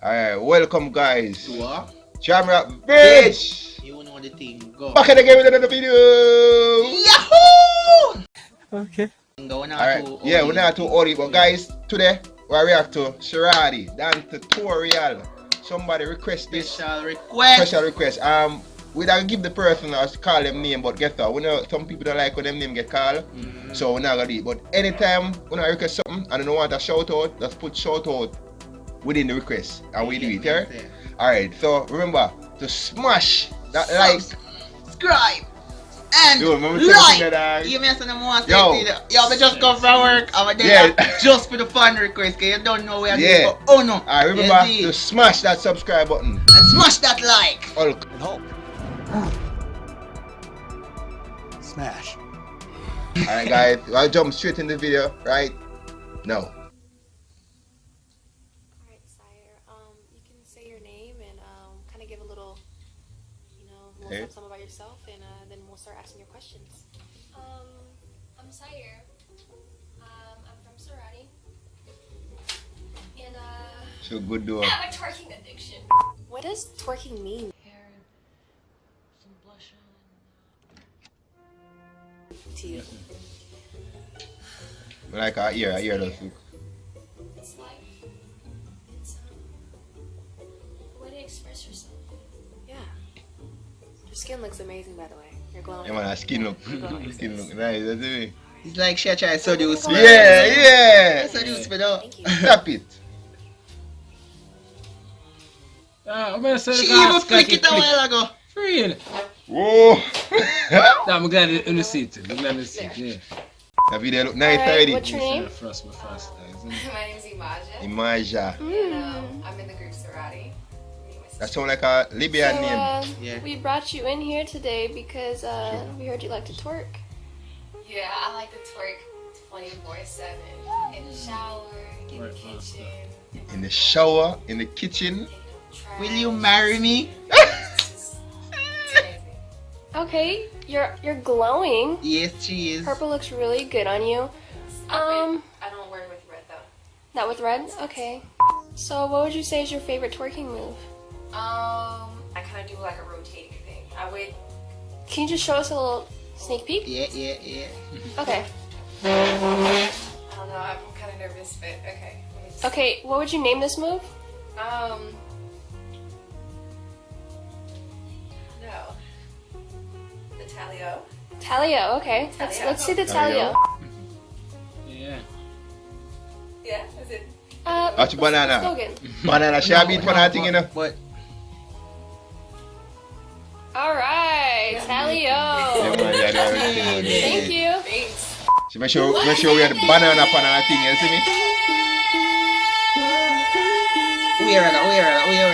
Alright, welcome guys. To what? Jamrock bitch! You know the thing. Go. Back again with another video! Yahoo! Okay. Go now. Alright, yeah, we're not too old, but guys, today we react to Sharadi, Dan Tutorial. Somebody request this. Special request. We don't give the person us call them name, but guess what? We know some people don't like when them name get called, so we're not gonna do it. But anytime when I request something and I don't want a shout out, let's put shout out within the request and we do it, yeah? Alright, so remember to smash that like, subscribe, and like. You may send them one. Yo, we just come from work. I'm there just for the fun request, cause you don't know where to go. Oh no. Alright, remember to smash that subscribe button and smash that like. Hulk. And hope. Smash. Alright guys, I'll jump straight in the video right now. Alright, Sire, you can say your name and kind of give a little, something about yourself, and then we'll start asking your questions. I'm Sire. I'm from Sarati. And So good door. I have a twerking addiction. What does twerking mean? Hair and some blush on. To you? Like I hear those things. It's like, it's a way to express yourself. Yeah. Your skin looks amazing, by the way. You're glowing. Yeah man, skin look nice, that's it. It's like she try to seduce me. Yeah. Seduce me though. Thank you. Stop it. I'm gonna say She even flick it a while ago. Real. Whoa. I'm glad you see it. I'm glad you see it. Yeah. The video look nice Alright, already. what's your name? First. My name's Imaja, Imaja. and I'm in the group Sarati. That sounds like a Libyan So, name. Yeah. we brought you in here today because we heard you like to twerk. Yeah, I like to twerk 24/7 in the shower, in the kitchen. In the shower, in the kitchen. Will you marry me? It's amazing. Okay, you're glowing. Yes, she is. Purple looks really good on you. I don't wear it with red though. Not with red? Okay. So what would you say is your favorite twerking move? I kind of do like a rotating thing. I would. Can you just show us a little sneak peek? Yeah. Okay. I don't know. I'm kind of nervous, but okay. Let me just- Okay, what would you name this move? No. The Talio. Talio, okay. Let's see the Talio. Talio. Yeah. Yeah, is it? What's banana? Let's go again. Banana, she a beat for that thing, you know? But Alright, Talio. Thank you. Thanks. She make sure we have the banana pan and thing, you see me? where are they?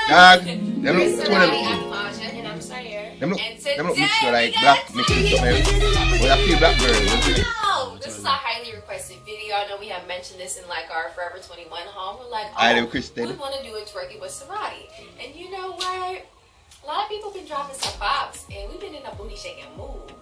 Dog, them look two of I'm them. Imaja, and I'm Sire. Them look And mixed with like black mixed with something. With a few black girls, you see me? No, this is a highly requested video. I know we have mentioned this in like our Forever 21 home. We're like, Highly we requested. want to do a twerking with Sarati. And you know what? A lot of people been dropping some bops, and we've been in a booty shaking mood.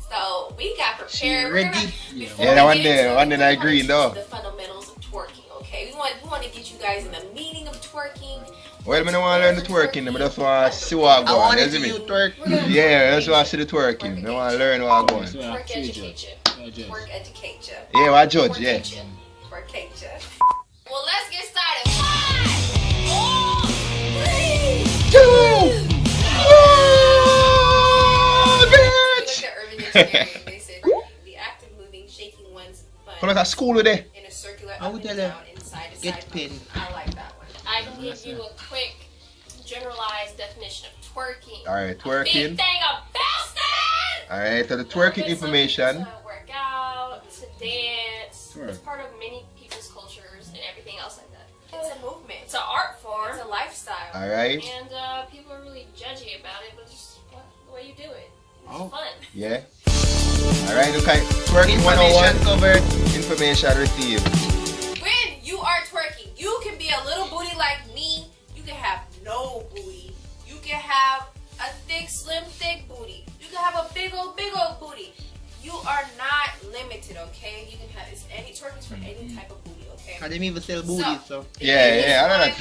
So we got prepared. Ready? Before Yeah, we that get into one day I it, we agree, wanna though. teach you the fundamentals of twerking, okay? We want to get you guys in the meaning of twerking. Well, I don't want to learn the twerking, but that's why I see what I I go on, want you to see see you me? twerk. Yeah, that's why I see the twerking. I want to learn what I go on. Twerk educate you. Twerk educate you. Yeah, I judge, yeah. Twerk educate you. Well, let's get started. 5, 4, 3, 2. Look at Urban Dictionary. They said the act of moving, shaking one's butt Come like a school with it. in a circular I up would and tell down, inside to Get side. pin. I like that one. I can give you a quick, generalized definition of twerking. Alright, Big twerking. thing of bastard! Alright, so the twerking information. To work out, to dance. Twerk. It's part of many people's cultures and everything else like that. It's a movement. It's an art form. It's a lifestyle. Alright, And people are really judgy about it, but just the way you do it. It's Oh. fun. yeah. Alright, okay. Twerking 101. Covered. Information received. When you are twerking, you can be a little booty like me. You can have no booty. You can have a thick, slim, thick booty. You can have a big old booty. You are not limited, okay? You can have any twerking for any type of booty, okay? Cause them even sell booties, so. Yeah, I know that.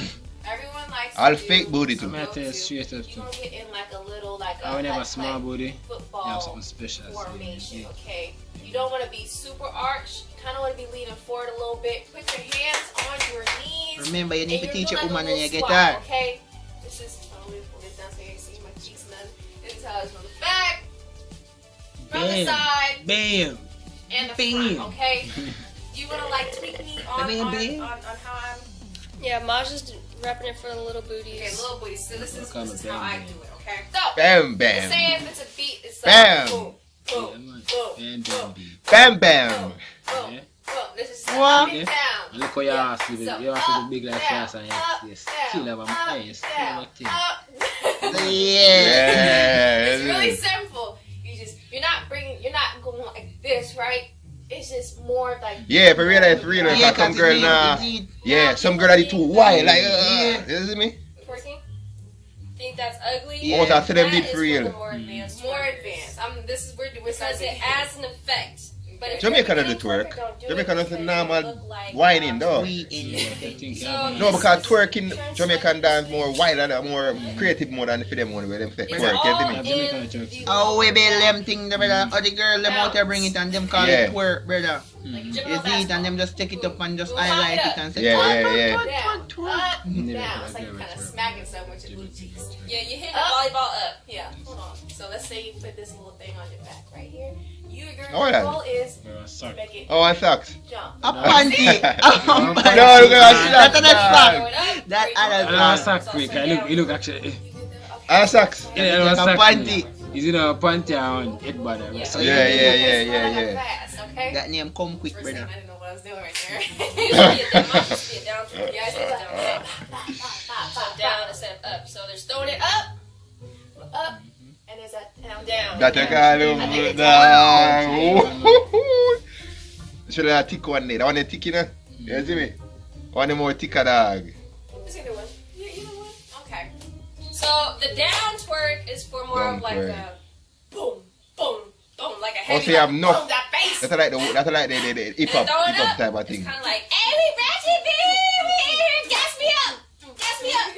Everyone likes All to fake do- booty I'm too. gonna tell you straight up You too. gonna get in like a little like I would have a like small booty. football You have something special. formation, okay? You don't want to be super arched. You kind of want to be leaning forward a little bit. Put your hands on your knees. Remember, you need and to you're teach a doing woman like when you little get squat, tired. Okay, this is we'll get down so you can see my cheeks and then this is how it's from the back, from the Bam. side, Bam. and the Bam. front. Okay. You want to like tweak me on Bam. how I'm. Yeah, Maj just repping it for the little booties. Okay, little booty. So this is how I do it. Okay. So Bam, let's say bam. if it's a beat, it's Bam. like boom, boom, boom, Bam, boom, bam, beat. Bam, boom, bam. boom, Yeah. boom. This is What? up and Yeah. down. And look how your ass with it. So, Your ass with up, the big like down, ass and up, you down, still have a up, you still down, have a thing. up. Yeah. It's really Yeah. simple. You're not going like this, right? It's just more like Yeah, for real, it's real. Yeah, Cause some cause girl, it's nah. easy. Yeah, some girl that is too wide, like, Yeah. you see me? Twerking? Think that's ugly? Yeah. Also, I see them That did is for for real. the more advanced. more twerkers. advanced. This is where we're Because starting. it adds an effect. But if Jamaica you're a don't do beginning twerk. twerker, don't do Jamaica it does because normal you look like, whining, though. We in I think So- No, because twerking, Jamaican dance more wild and more creative more than for them one where them say It's twerk, you all see me? Yeah, in Jamaican twerk. the Oh, we build them thing, brother. Or the girl, them out there bring it and them call Yeah. it twerk, brother. like You general see it and them just take it up and just We'll highlight pop it it and say, Yeah, twerk, yeah, twerk, yeah. twerk, Down, twerk, twerk. up, Never down. had It's like a you're kind of twerk. smacking something with your blue cheeks. Yeah, you hit the Up. volleyball up. Yeah, hold on. So let's say you put this little thing on your back right here. Your Oh, yeah. goal is Bro, to sorry. make it Oh, and socks. jump. A panty. A No, panty. no, That's no, a next no. song. Throw it up. That break other it And up. I song. sack quick. You look actually. And socks. Yeah, I Like a sack panty. Is it a panty on head bottom? Yeah. So Yeah, yeah, It's yeah, not yeah, that yeah. fast, okay? That name come quick, First time brother. I didn't know what I was doing right there. It should be a down. Mine should be a down twerk. Yeah, it's Down, like down. So down instead of up. So there's throwing it up, up, and there's that down. down. That you call him dog. Should have a thick one there. That one the thick, you know? You see me? One the more thicker dog. It's either one. Yeah, either one. Okay. So the down twerk is for more Down of like twerk. a boom, boom, boom, like a Oh, heavy. so you have like, enough. Boom, that face. That's like the hip hop throw it up. type of It's thing. kind of like, hey, we ratchet, baby, gas me up, gas me up.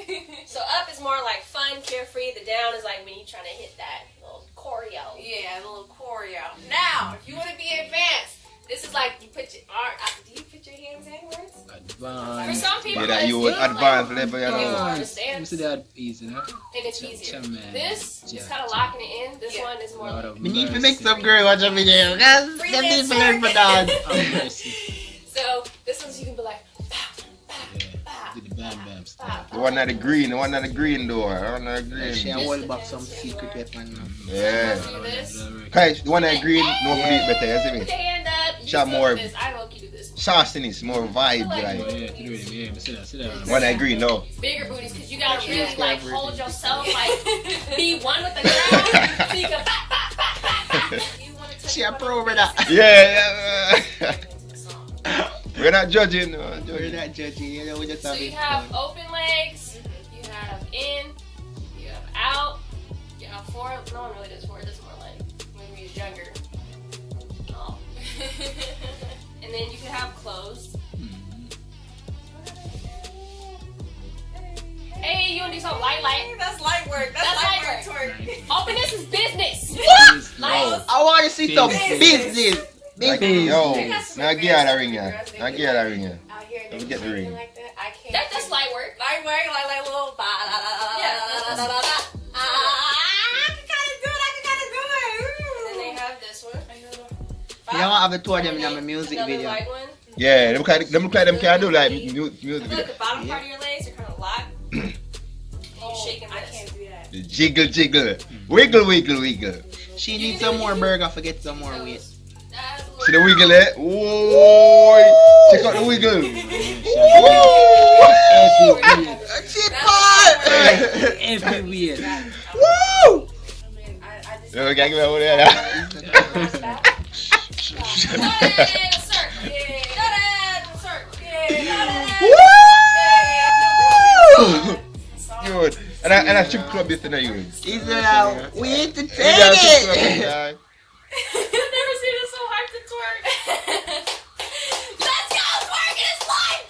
So up is more like fun, carefree. The down is like when you're trying to hit that little choreo. Yeah, a little choreo. Now, if you want to be advanced, this is like you put your arm. Do you put your hands inwards? For Advanced. some people, Yeah, that it's you would good, advance like, level, you you know. understand? You see that easy, no? And it's easier. Chama- This is Yeah. kind of locking it in. This Yeah. one is more Lord like, of We need to mercy. make some girl watch a video. That's Free them need dance to learn for twerk. that. Oh, mercy. So this one's you can be like, Yeah. Do the bam bam style. The one at the green door. The one at the She green. a hold back some secret weapon now. Yeah. do this. Guys, the one at the green, no for it better, you see Put me? your hand up. You Shot still more- do this. I low key do this. Sauciness, more vibe, Oh, like. yeah, do it. Yeah, but sit down. One at green, no. Bigger booties because you gotta really Yeah. like hold yourself, like be one with the ground. So you can pop, pop, pop, pop. You want to touch She a your pro body, with that. Yeah. into the song. We're not judging. We're not judging, you know, we just So have you it have fun. open legs, you have in, you have out, you have forward. No one really does forward. That's more like when we was younger. Oh. And then you can have closed. Hey, you wanna do something light? that's light work. That's light work. twerk. Openness is business. No. I want to see some Business. business. Like, Business. yo, They got some now advanced get out of the twerking ring, yeah. girls. They Now be get out of the ring, yeah. Out here, Don't they get the ring. like that. I can't. That's light work. Light work, like little. Yeah. I can kind of do it. I can kind of do And then it. they have this one. You don't have the two of them in my music Another video. light one. Yeah, them kind of can do like music I feel video. like the bottom part of your legs are kind of locked. And you're shaking I this. can't do that. The jiggle. Wiggle. She needs some more burger for get some more weight. That's a See the little- wiggle, eh? Whoa! Check out the wiggle. Cheap That's Everywhere. Woo! I mean, I just. Yo, gang, over there. Good. And I strip club this in a use. Is it a way to take Yeah, strip club, it? yeah. I've never seen it so hard to twerk. Let's go, twerk it is live,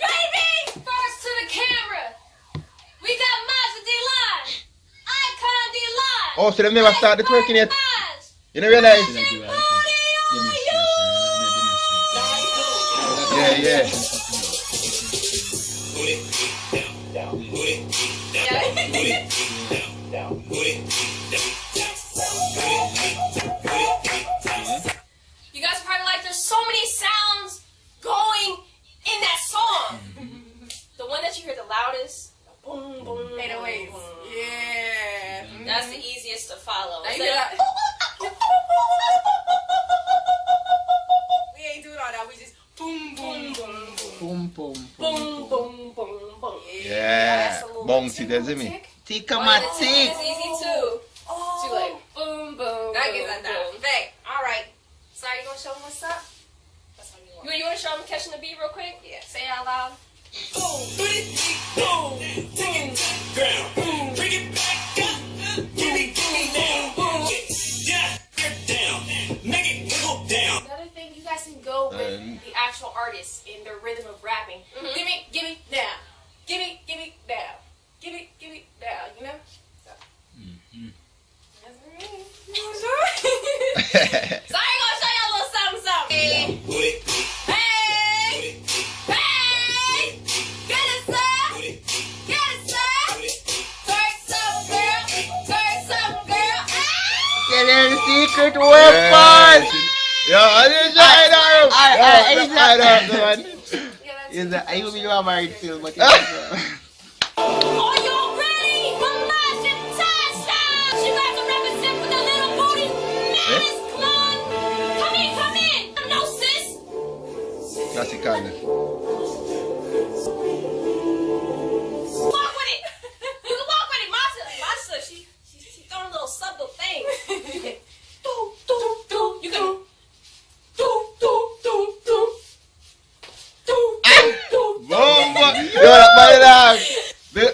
Oh, so they never start the twerking yet. You don't realize? Yeah. You guys are probably like, there's so many sounds going in that song. The one that you hear the loudest, boom, boom, 808s. boom. Yeah. That's the easiest to follow. Now you It's hear like, that? We ain't doing all that. We just boom, boom, boom, boom. Boom, boom, boom, boom, boom, boom. Yeah. That's a little Bouncy, bit doesn't it? Tika One my of the tick. tick is easy too. So you like boom, boom, That boom, gets that down. boom. Back. All right. Sorry, you gonna show them what's up? That's how you want. You wanna show them catching the beat real quick? Yeah. Say it out loud. The other thing, you guys can go with the actual artist in their rhythm of rapping. Give me now. Give me now. Give me now. You know. So. That's what I mean. You wanna show it? So I ain't gonna show y'all a little something. Hey, get it, sir. Twerk some girl. Yeah, there's a secret weapon. Yo, I didn't try it out. I will be your married film, but Are you ready for Master Tasha? She got to represent for the Little Booty Madness Club. Come in. No, sis. Classic kind. Walk with it. You can walk with it. Master, she throwing little subtle things. You can do. You can Boom, boom. Yo, that body dog.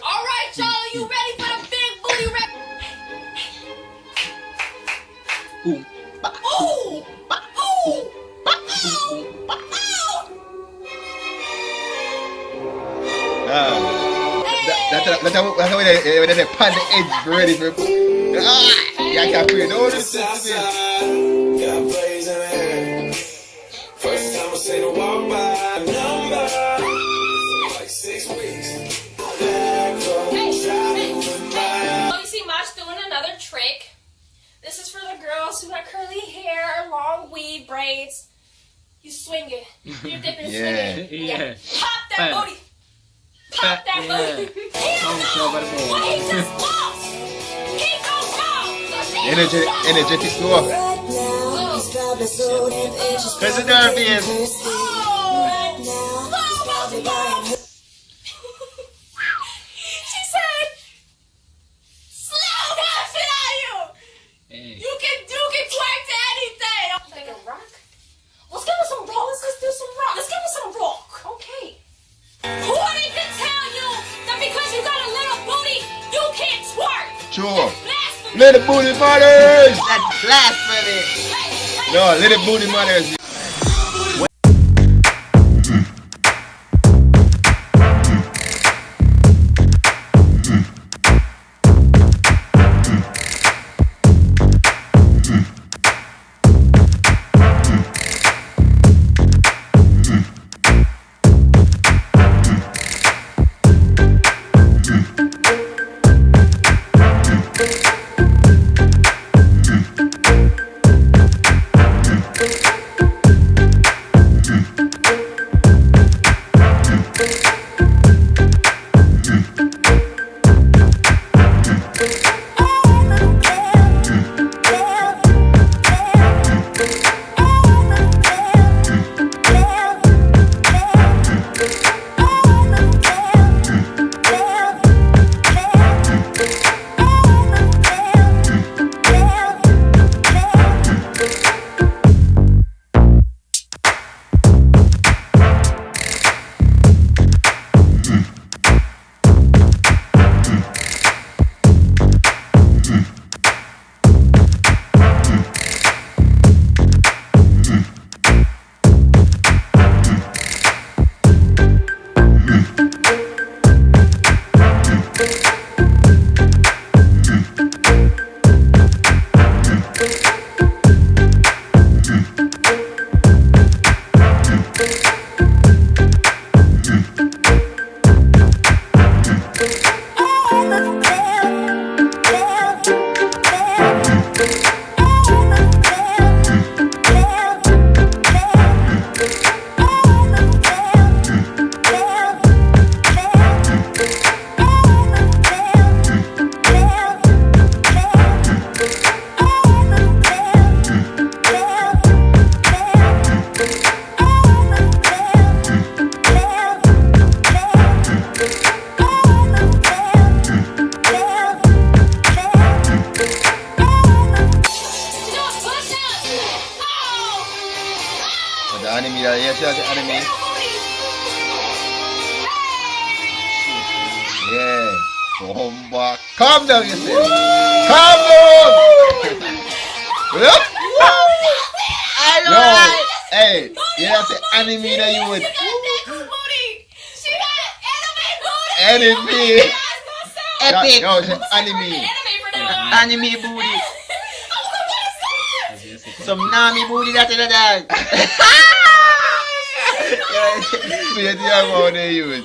All right, y'all. You ready for the big booty rap? Boom. Ooh. That's how they pan the edge ready for. Yeah, I can't pray. No, this is it. Got plays in the hand. First time I seen a walk by number. Like 6 weeks. Oh, you see Mach doing another trick. This is for the girls who have curly hair, long weave braids. You swing it. You're dipping, swinging. Yeah. Pop that booty. Pop that booty. He don't know what he just lost. He don't know. Energetic flow. Cause it's nervous. She said, slow that shit out of you. Hey. You can twerk to anything. Like a rock? Let's give us some rock. Let's do some rock. Let's give us some rock. Okay. Who ain't to tell you that because you got a little booty, you can't twerk? Sure. Blasphemy. Little booty mothers. That's blasphemy. No, little booty mothers. The anime, yes, that's the anime. Yeah. Calm down yourself. Calm down. I know that. Hey, you have the anime that you would. Anime. Epic. No, it's an anime. Anime booty. Some Nami booty that in the dog. Yeah, the young one they use.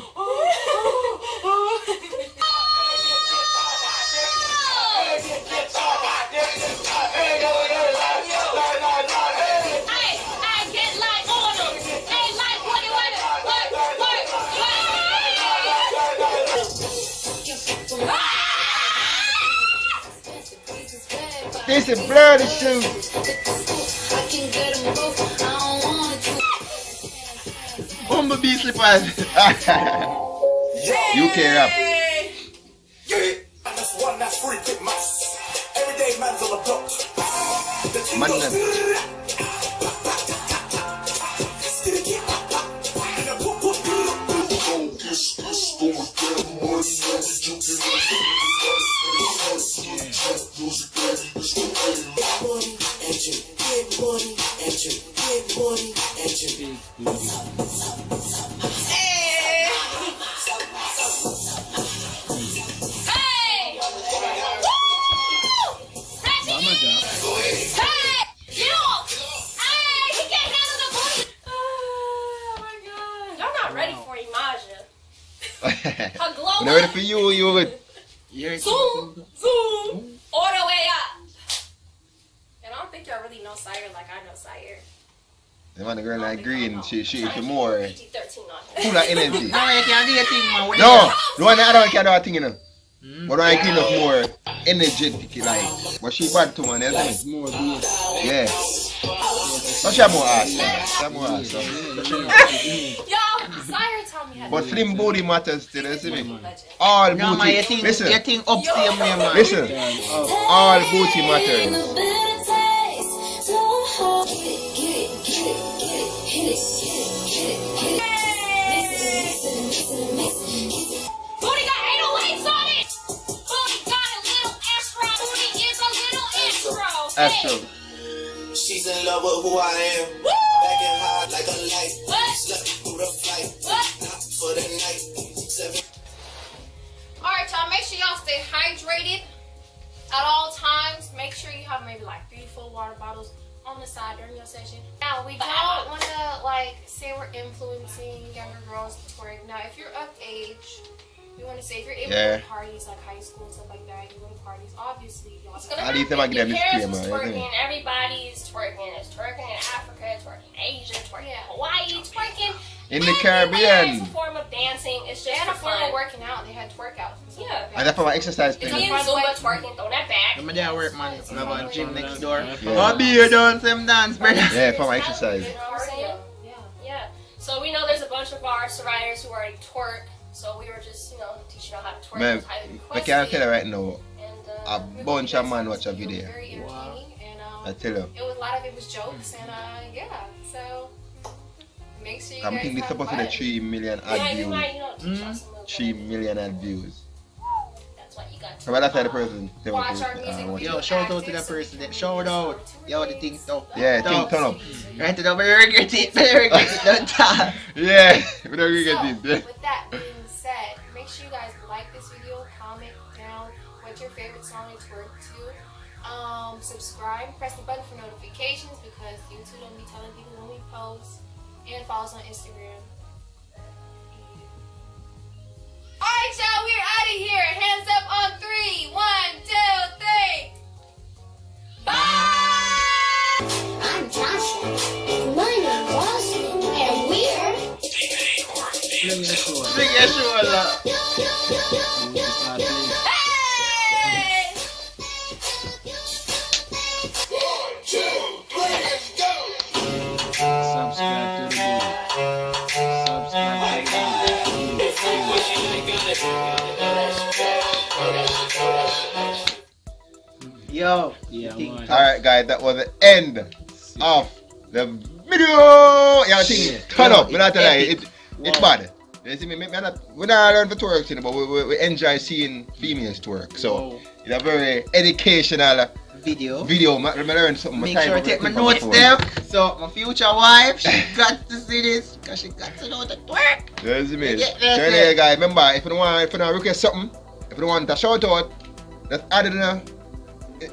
This is bloody shoe. Bumblebee slippers. UK rap. Yeah, and that's one that's free quick mass. Everyday man's on the block. The team Man, goes. When I'm ready for you, you would. Zoom, all the way up. And I don't think y'all really know Sire like I know Sire. The man, the girl like green, she for more PG-13 on her. full of energy. No, you can't do a thing, man. What No, the one that I don't care do a thing, you know. But I clean up more energetic, like. But she bad too, man, isn't it? More bass. Yeah. But she have more ass, man. She have more ass. Yo, Sire told me how to But do slim booty matters still, you see me? legend. All No, man, you booty. think up same way, man. Listen. All booty matters. Booty got 808s on it. Booty got a little extra. Booty is a little extra. That's Hey. true. She's in love with who I am. Woo! Back and hard like a light. What? Slept through the flight. What? Not for the night. 7. Alright, y'all, make sure y'all stay hydrated at all times. Make sure you have maybe like 3 full water bottles on the side during your session. Now, we don't want to like say we're influencing younger girls to twerk. Now, if you're of age, we want to say if you're able to go to parties like high school and stuff like that, you go to parties, obviously, y'all. At least if I get them Your parents disclaimer, was isn't twerking, it? everybody's twerking. It's twerking in Africa, it's twerking in Asia, it's twerking in Hawaii, it's twerking In the everywhere. It's Caribbean. a form of dancing. It's just They had a for form fun. of working out. They had twerk outs. and stuff Yeah. like that. And that's for my exercise It's thing. in Zumba twerking, throw that back. I'm there work, man. I have a gym next door. Yeah. I'll be here doing some dance, brother. Yeah, for my exercise. You know what I'm saying? Yeah. Yeah. So we know there's a bunch of our riders who already twerk. So we were just, teaching them how to twerk. Man, It's highly I requested. can't tell you right now. And, A bunch of man watch a video. Very entertaining, and I tell you. it was a lot of it was jokes, and yeah. So make sure you I'm guys thinking it's have supposed to fun. be 3 million Yeah, ad you views. might, teach us a little 3 bit. million ad views. That's what you got to So that's how the person. watch our music watch video. Yo, shout out to that person. Shout out. Yo, the thing stuff. Yeah, think turn up. Right to the very regret it. Very regret it. Don't talk. Yeah, we don't get So, this. with that being said, make sure you guys like this video, comment down what's your favorite song to twerk to. Subscribe, press the button for notifications because YouTube don't be telling people when we post, and follow us on Instagram. Alright, y'all, we're out of here. Hands up on 3. 1, 2, 3. Bye! I'm Joshua. My name's Austin. And we're... Fling your shoulder. Bring your shoulder. Start playing. Hey! Subscribe to the video. Subscribe Yo. Yeah, the thing man. Alright, guys, that was the end of the Video! Yeah, I think turn up. We're not It's lie. epic. It's bad. You see me? We're not learn to twerk, you know, but we enjoy seeing females twerk. So it's a very educational video. I learn something. Make sure I take my notes there. So my future wife, she got to see this because she got to know the twerk. You see me? Yeah, So anyway, guys, remember, if you don't request something, if you don't want a shout out, just add it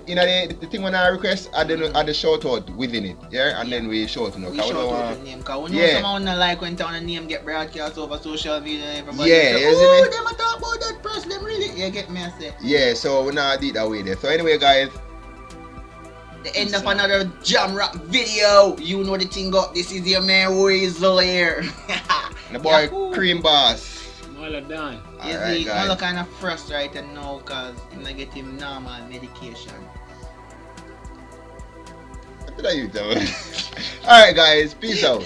in the thing when I request, add the shout out within it, yeah, and then we shout, you know. We shout out the name, because we know someone not like when the name get broadcast over social media and everybody say, oh, them a talk about that person, them really, you get me, I say. Yeah, so we not do it that way there. So anyway, guys, the end of another jam rock video. You know the thing up. This is your man Weasel here. the boy Cream Boss. Well done. Alright, guys. I'm kind of frustrated now because I'm not getting normal medication. What did I use? Alright, guys, peace out.